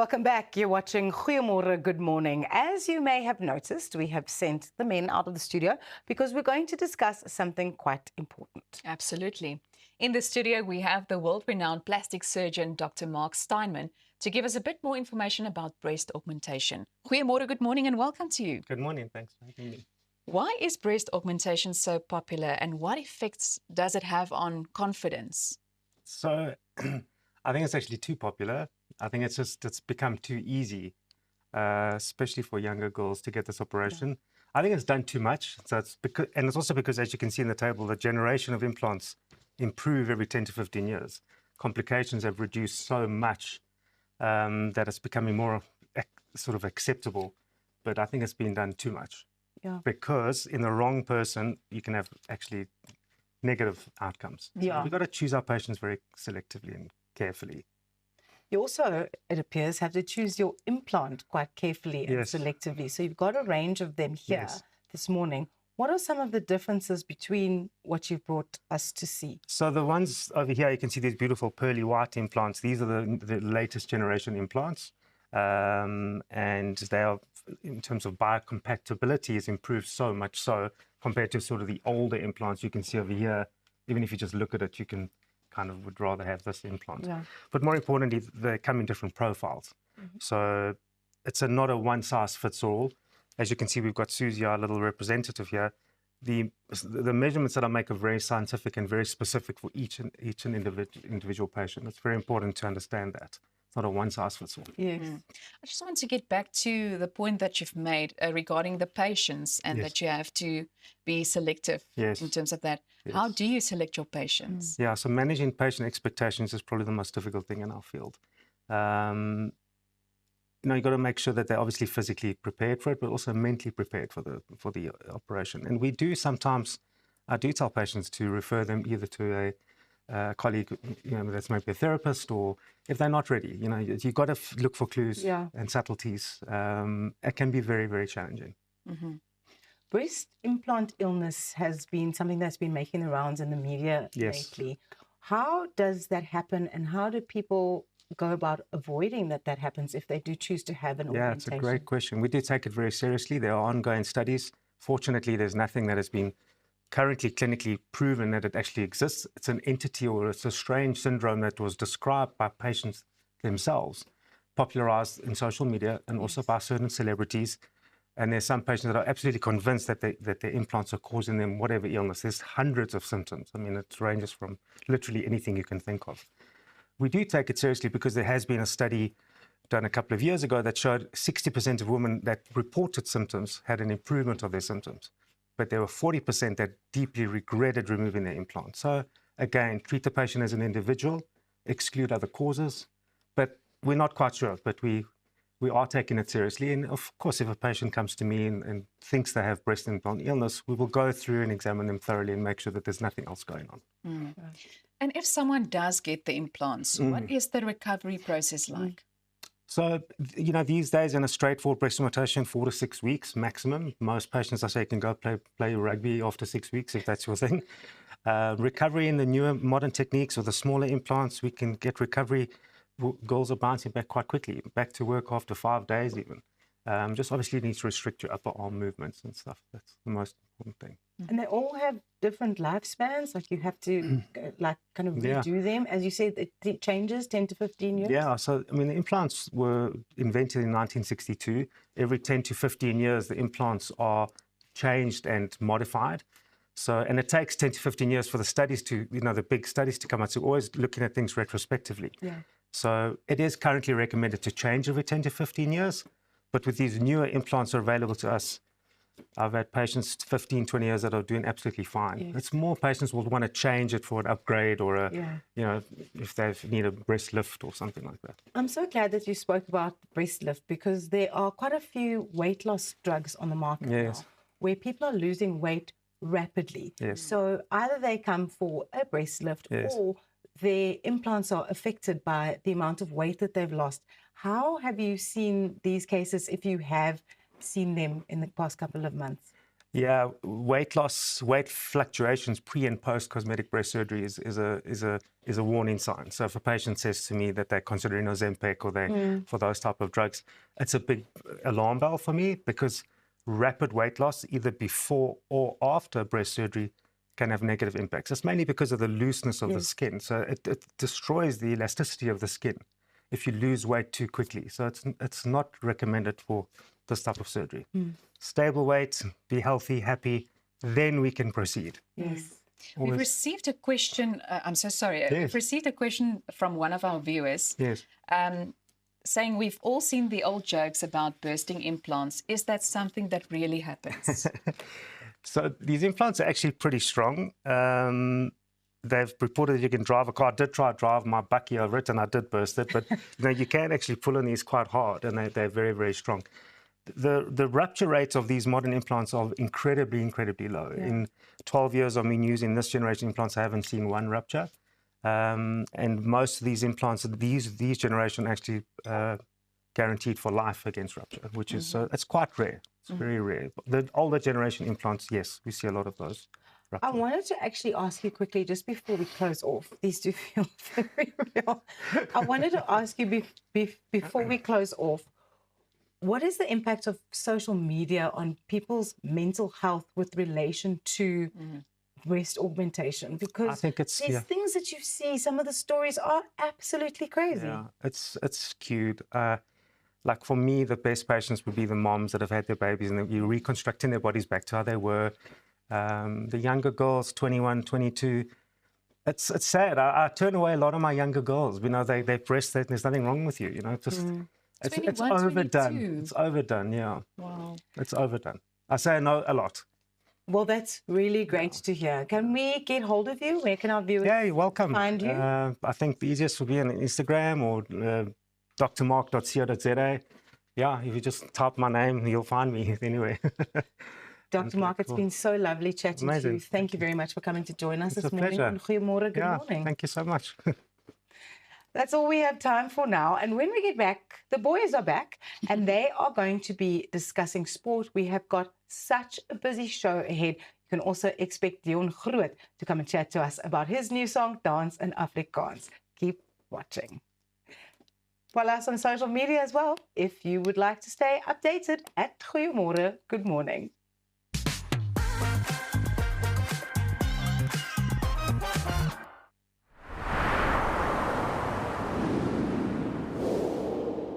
Welcome back. You're watching Goeiemôre, good morning. As you may have noticed, we have sent the men out of the studio because we're going to discuss something quite important. Absolutely. In the studio, we have the world-renowned plastic surgeon, Dr. Mark Steinmann, to give us a bit more information about breast augmentation. Goeiemôre, good morning, and welcome to you. Good morning. Thanks for having me. Why is breast augmentation so popular, and what effects does it have on confidence? So I think it's actually too popular. I think it's become too easy, especially for younger girls to get this operation. Yeah. I think it's done too much. So it's also because, as you can see in the table, the generation of implants improve every 10 to 15 years. Complications have reduced so much that it's becoming more sort of acceptable. But I think it's been done too much. Yeah. Because in the wrong person, you can have actually negative outcomes. Yeah. So we've got to choose our patients very selectively and carefully. You also, it appears, have to choose your implant quite carefully and selectively. So you've got a range of them here this morning. What are some of the differences between what you've brought us to see? So the ones over here, you can see these beautiful pearly white implants. These are the latest generation implants. And they are, in terms of biocompatibility, has improved so much so compared to sort of the older implants you can see over here. Even if you just look at it, you can kind of would rather have this implant. Yeah. But more importantly, they come in different profiles. Mm-hmm. So it's not a one-size-fits-all. As you can see, we've got Susie, our little representative here. The measurements that I make are very scientific and very specific for each individual patient. It's very important to understand that. It's not a one-size-fits-all. Yes. I just want to get back to the point that you've made regarding the patients and that you have to be selective in terms of that. Yes. How do you select your patients? Yeah, so managing patient expectations is probably the most difficult thing in our field. You've got to make sure that they're obviously physically prepared for it, but also mentally prepared for the operation. And we do sometimes, I do tell patients to refer them either to a colleague, that's maybe a therapist, or if they're not ready, you've got to look for clues and subtleties. It can be very, very challenging. Mm-hmm. Breast implant illness has been something that's been making the rounds in the media lately. How does that happen, and how do people go about avoiding that happens if they do choose to have an augmentation? Yeah, it's a great question. We do take it very seriously. There are ongoing studies. Fortunately, there's nothing that has been currently clinically proven that it actually exists. It's an entity, or it's a strange syndrome that was described by patients themselves, popularized in social media and also by certain celebrities. And there's some patients that are absolutely convinced that their implants are causing them whatever illness. There's hundreds of symptoms. I mean, it ranges from literally anything you can think of. We do take it seriously because there has been a study done a couple of years ago that showed 60% of women that reported symptoms had an improvement of their symptoms. But there were 40% that deeply regretted removing their implant. So again, treat the patient as an individual, exclude other causes. But we're not quite sure, but we are taking it seriously. And of course, if a patient comes to me and thinks they have breast implant illness, we will go through and examine them thoroughly and make sure that there's nothing else going on. Mm. And if someone does get the implants, what is the recovery process like? So, these days in a straightforward breast augmentation, 4 to 6 weeks maximum. Most patients, I say, can go play rugby after 6 weeks if that's your thing. Recovery in the newer modern techniques or the smaller implants, we can get recovery. Girls are bouncing back quite quickly, back to work after 5 days even. Just obviously need to restrict your upper arm movements and stuff. That's the most important thing. And they all have different lifespans, like you have to kind of redo them. As you said, it changes 10 to 15 years. Yeah, so I mean, the implants were invented in 1962. Every 10 to 15 years, the implants are changed and modified. So, and it takes 10 to 15 years for the studies to, the big studies to come out. So always looking at things retrospectively. Yeah. So it is currently recommended to change every 10 to 15 years. But with these newer implants are available to us, I've had patients 15, 20 years that are doing absolutely fine. Yes. It's more patients will want to change it for an upgrade or, if they need a breast lift or something like that. I'm so glad that you spoke about breast lift because there are quite a few weight loss drugs on the market now where people are losing weight rapidly. Yes. So either they come for a breast lift or their implants are affected by the amount of weight that they've lost. How have you seen these cases, if you have seen them in the past couple of months? Yeah, weight loss, weight fluctuations pre and post cosmetic breast surgery is a warning sign. So if a patient says to me that they're considering Ozempic or they for those type of drugs, it's a big alarm bell for me, because rapid weight loss either before or after breast surgery can have negative impacts. It's mainly because of the looseness of the skin. So it destroys the elasticity of the skin if you lose weight too quickly. So it's not recommended for this type of surgery. Stable weight, be healthy, happy, then we can proceed. Yes. We've received a question, I'm so sorry, Yes. we've received a question from one of our viewers. Yes. Saying we've all seen the old jokes about bursting implants. Is that something that really happens? So these implants are actually pretty strong. They've reported that you can drive a car. I did try to drive my bucky over it and I did burst it, but you can actually pull on these quite hard, and they're very, very strong. The rupture rates of these modern implants are incredibly, incredibly low. Yeah. In 12 years of me using this generation implants, I haven't seen one rupture. And most of these implants, these generation actually guaranteed for life against rupture, which is it's quite rare. It's very rare. The older generation implants, yes, we see a lot of those. Rupture. I wanted to actually ask you quickly, just before we close off, these do feel very real. I wanted to ask you before we close off, what is the impact of social media on people's mental health with relation to breast augmentation? Because I think it's, these things that you see, some of the stories are absolutely crazy. Yeah, it's skewed. Like for me, the best patients would be the moms that have had their babies and you're reconstructing their bodies back to how they were. The younger girls, 21, 22, it's sad. I turn away a lot of my younger girls. You know, they breastfed. There's nothing wrong with you. You know, just it's overdone. 22. It's overdone. Yeah. Wow. It's overdone. I say no a lot. Well, that's really great to hear. Can we get hold of you? Where can our viewers you're welcome. find you? I think the easiest would be on Instagram or drmark.co.za. Yeah, if you just type my name, you'll find me anyway. Dr. Mark, it's been so lovely chatting to you. Thank you very much for coming to join us this morning. Pleasure. Goeiemôre, good morning. Thank you so much. That's all we have time for now. And when we get back, the boys are back and they are going to be discussing sport. We have got such a busy show ahead. You can also expect Dion Groot to come and chat to us about his new song, Dance in Afrikaans. Keep watching. Follow us on social media as well if you would like to stay updated at Goeiemôre. Good morning.